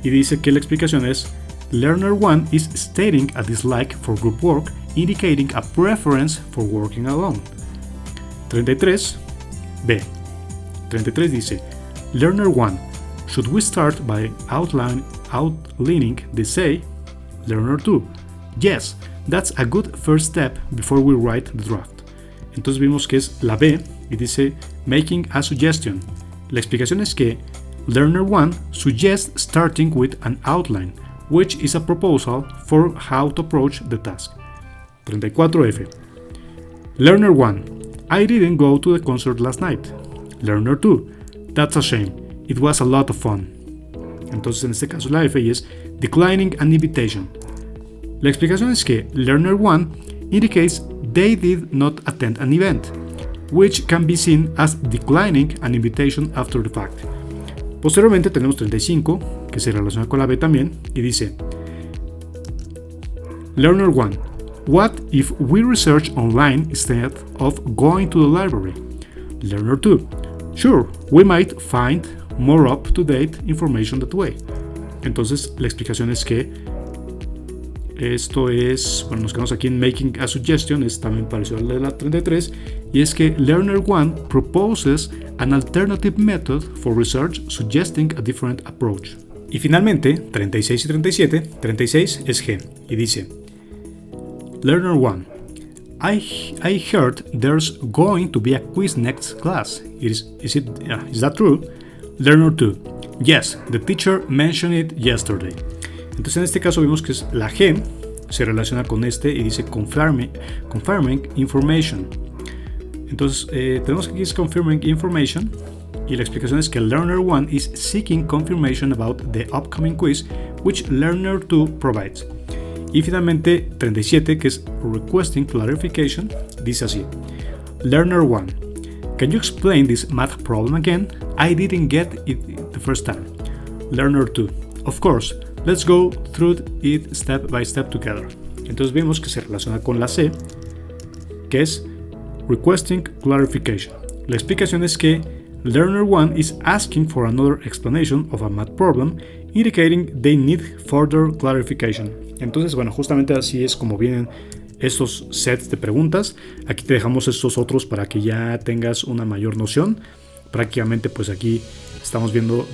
[SPEAKER 1] Y dice que la explicación es Learner 1 is stating a dislike for group work, indicating a preference for working alone. 33 B. 33 dice Learner 1, should we start by outlining the essay? Learner 2, yes, that's a good first step before we write the draft. Entonces vimos que es la B y dice making a suggestion. La explicación es que Learner 1 suggests starting with an outline, which is a proposal for how to approach the task. 34F. Learner 1, I didn't go to the concert last night. Learner 2, that's a shame. It was a lot of fun. Entonces en este caso la F y es declining an invitation. La explicación es que Learner 1 indicates they did not attend an event, which can be seen as declining an invitation after the fact. Posteriormente tenemos 35, que se relaciona con la B también, y dice Learner 1, what if we research online instead of going to the library? Learner 2, sure, we might find more up-to-date information that way. Entonces la explicación es que esto es, bueno, nos quedamos aquí en Making a Suggestion, es también parecido al de la 33, y es que Learner 1 proposes an alternative method for research suggesting a different approach. Y finalmente, 36 y 37, 36 es G, y dice, Learner 1, I heard there's going to be a quiz next class. Is that true? Learner 2, yes, the teacher mentioned it yesterday. Entonces en este caso vimos que es la G se relaciona con este y dice confirming information. Entonces tenemos aquí es confirming information y la explicación es que Learner 1 is seeking confirmation about the upcoming quiz which Learner 2 provides. Y finalmente 37 que es requesting clarification dice así, Learner 1, can you explain this math problem again? I didn't get it the first time. Learner 2, of course. Let's go through it step by step together. Entonces vimos que se relaciona con la C, que es Requesting Clarification. La explicación es que Learner 1 is asking for another explanation of a math problem, indicating they need further clarification. Entonces, bueno, justamente así es como vienen estos sets de preguntas. Aquí te dejamos estos otros para que ya tengas una mayor noción. Prácticamente, pues aquí estamos viendo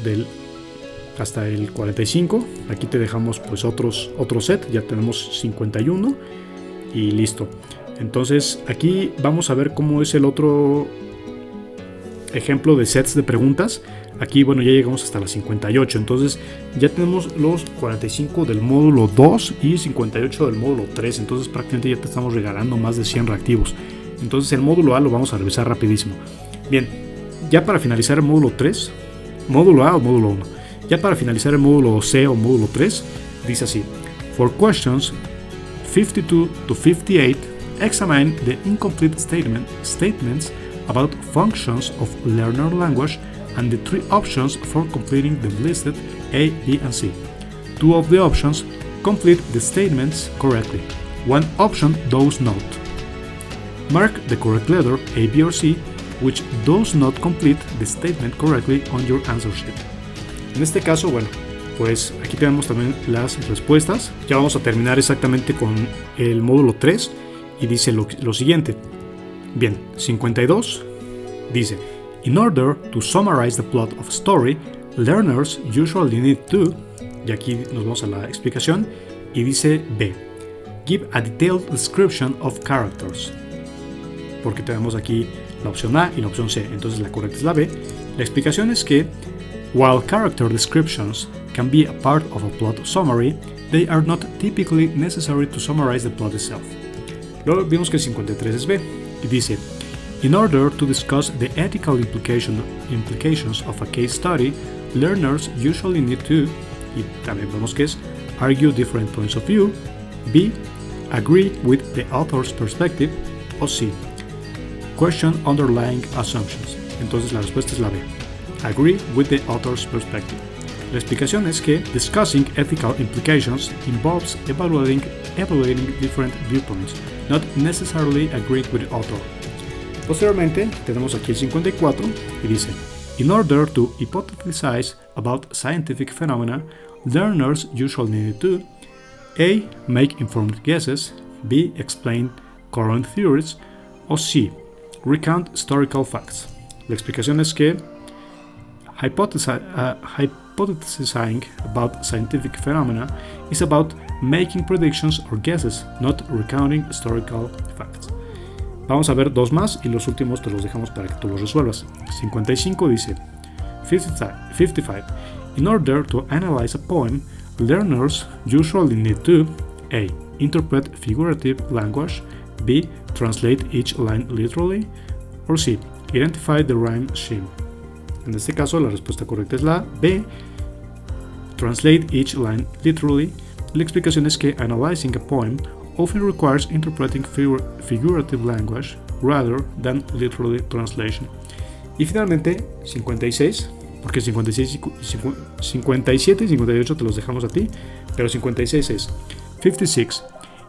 [SPEAKER 1] hasta el 45, aquí te dejamos pues otro set, ya tenemos 51 y listo. Entonces aquí vamos a ver cómo es el otro ejemplo de sets de preguntas. Aquí bueno, ya llegamos hasta las 58, entonces ya tenemos los 45 del módulo 2 y 58 del módulo 3, entonces prácticamente ya te estamos regalando más de 100 reactivos. Entonces el módulo A lo vamos a revisar rapidísimo. Bien, ya para finalizar el módulo 3, módulo A o módulo 1. Ya para finalizar el módulo C o módulo 3, dice así, for questions 52 to 58, examine the incomplete statements about functions of learner language and the three options for completing them listed A, B, and C. Two of the options complete the statements correctly. One option does not. Mark the correct letter A, B, or C, which does not complete the statement correctly on your answer sheet. En este caso, bueno, pues aquí tenemos también las respuestas. Ya vamos a terminar exactamente con el módulo 3 y dice lo siguiente. Bien, 52 dice, in order to summarize the plot of a story, learners usually need to, y aquí nos vamos a la explicación, y dice B, give a detailed description of characters. Porque tenemos aquí la opción A y la opción C, entonces la correcta es la B. La explicación es que while character descriptions can be a part of a plot summary, they are not typically necessary to summarize the plot itself. Luego vimos que el 53 es B y dice, in order to discuss the ethical implications of a case study, learners usually need to, y también vemos que es, argue different points of view, B, agree with the author's perspective, o C, question underlying assumptions. Entonces la respuesta es la B. Agree with the author's perspective. La explicación es que discussing ethical implications involves evaluating different viewpoints, not necessarily agreeing with the author. Posteriormente tenemos aquí el 54 y dice, in order to hypothesize about scientific phenomena, learners usually need to A. Make informed guesses, B. Explain current theories, o C. Recount historical facts. La explicación es que hypothesizing about scientific phenomena is about making predictions or guesses, not recounting historical facts. Vamos a ver dos más y los últimos te los dejamos para que tú los resuelvas. 55 dice 55. In order to analyze a poem, learners usually need to A. Interpret figurative language, B. Translate each line literally, or C. Identify the rhyme scheme. En este caso la respuesta correcta es la B. Translate each line literally. La explicación es que analyzing a poem often requires interpreting figurative language rather than literally translation. Y finalmente 56, porque 57 y 58 te los dejamos a ti, pero 56 es 56.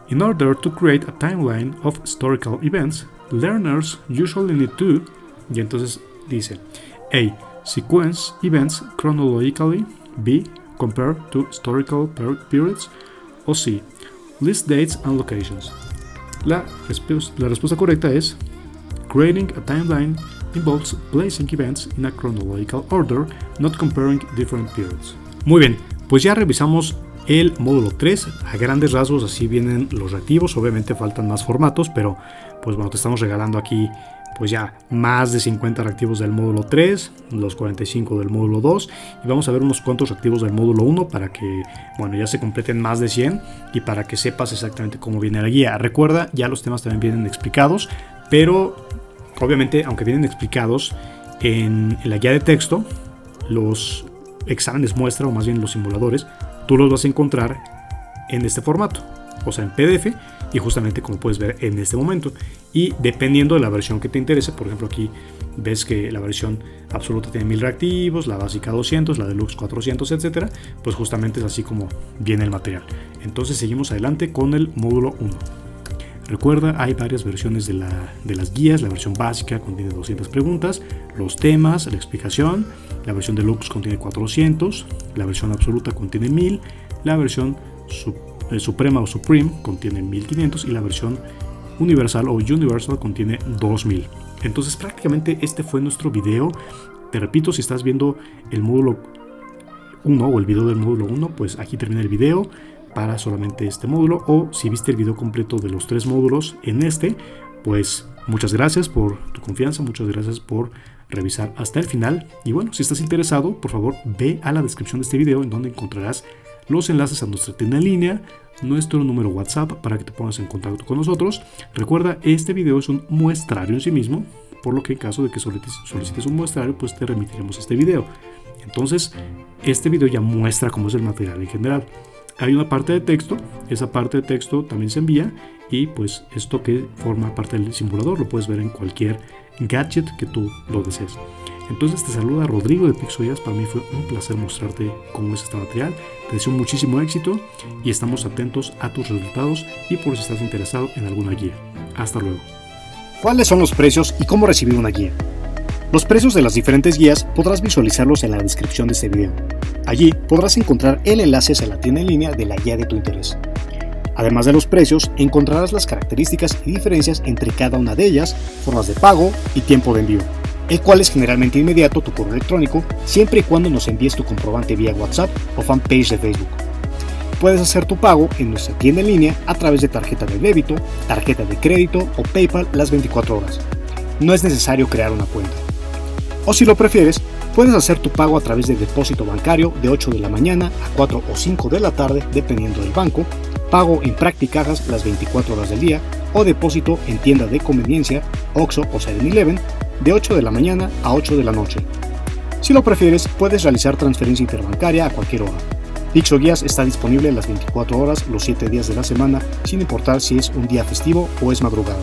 [SPEAKER 1] In order to create a timeline of historical events, learners usually need to, y entonces dice A. Sequence events chronologically, B. Compare to historical periods, o C. List dates and locations. La respuesta correcta es Creating a timeline involves placing events in a chronological order, not comparing different periods. Muy bien, pues ya revisamos el módulo 3, a grandes rasgos así vienen los reactivos, obviamente faltan más formatos, pero pues bueno, te estamos regalando aquí pues ya más de 50 reactivos del módulo 3, los 45 del módulo 2 y vamos a ver unos cuantos reactivos del módulo 1 para que bueno ya se completen más de 100 y para que sepas exactamente cómo viene la guía. Recuerda, ya los temas también vienen explicados, pero obviamente aunque vienen explicados en la guía de texto, los exámenes muestra o más bien los simuladores, tú los vas a encontrar en este formato, o sea en PDF y justamente como puedes ver en este momento y dependiendo de la versión que te interese, por ejemplo aquí ves que la versión absoluta tiene 1000 reactivos, la básica 200, la deluxe 400, etcétera, pues justamente es así como viene el material. Entonces seguimos adelante con el módulo 1. Recuerda, hay varias versiones de las guías. La versión básica contiene 200 preguntas, los temas, la explicación. La versión deluxe contiene 400, la versión absoluta contiene 1000, la versión suprema o supreme contiene 1500 y la versión universal o universal contiene 2000. Entonces prácticamente este fue nuestro video. Te repito, si estás viendo el módulo 1 o el video del módulo 1, pues aquí termina el video para solamente este módulo, o si viste el video completo de los 3 módulos en este, pues muchas gracias por tu confianza, muchas gracias por revisar hasta el final. Y bueno, si estás interesado, por favor ve a la descripción de este video en donde encontrarás los enlaces a nuestra tienda en línea, nuestro número WhatsApp para que te pongas en contacto con nosotros. Recuerda, este video es un muestrario en sí mismo, por lo que en caso de que solicites un muestrario, pues te remitiremos este video. Entonces, este video ya muestra cómo es el material en general. Hay una parte de texto, esa parte de texto también se envía y pues esto que forma parte del simulador lo puedes ver en cualquier gadget que tú lo desees. Entonces te saluda Rodrigo de Pixoguías. Para mí fue un placer mostrarte cómo es este material. Te deseo muchísimo éxito y estamos atentos a tus resultados y por si estás interesado en alguna guía. Hasta luego.
[SPEAKER 2] ¿Cuáles son los precios y cómo recibir una guía? Los precios de las diferentes guías podrás visualizarlos en la descripción de este video. Allí podrás encontrar el enlace a la tienda en línea de la guía de tu interés. Además de los precios, encontrarás las características y diferencias entre cada una de ellas, formas de pago y tiempo de envío, el cual es generalmente inmediato tu correo electrónico siempre y cuando nos envíes tu comprobante vía WhatsApp o fanpage de Facebook. Puedes hacer tu pago en nuestra tienda en línea a través de tarjeta de débito, tarjeta de crédito o PayPal las 24 horas. No es necesario crear una cuenta. O si lo prefieres, puedes hacer tu pago a través de depósito bancario de 8 de la mañana a 4 o 5 de la tarde dependiendo del banco, pago en Practicajas las 24 horas del día o depósito en tienda de conveniencia, Oxxo o 7-Eleven de 8 de la mañana a 8 de la noche. Si lo prefieres, puedes realizar transferencia interbancaria a cualquier hora. Pixoguías está disponible las 24 horas los 7 días de la semana, sin importar si es un día festivo o es madrugada.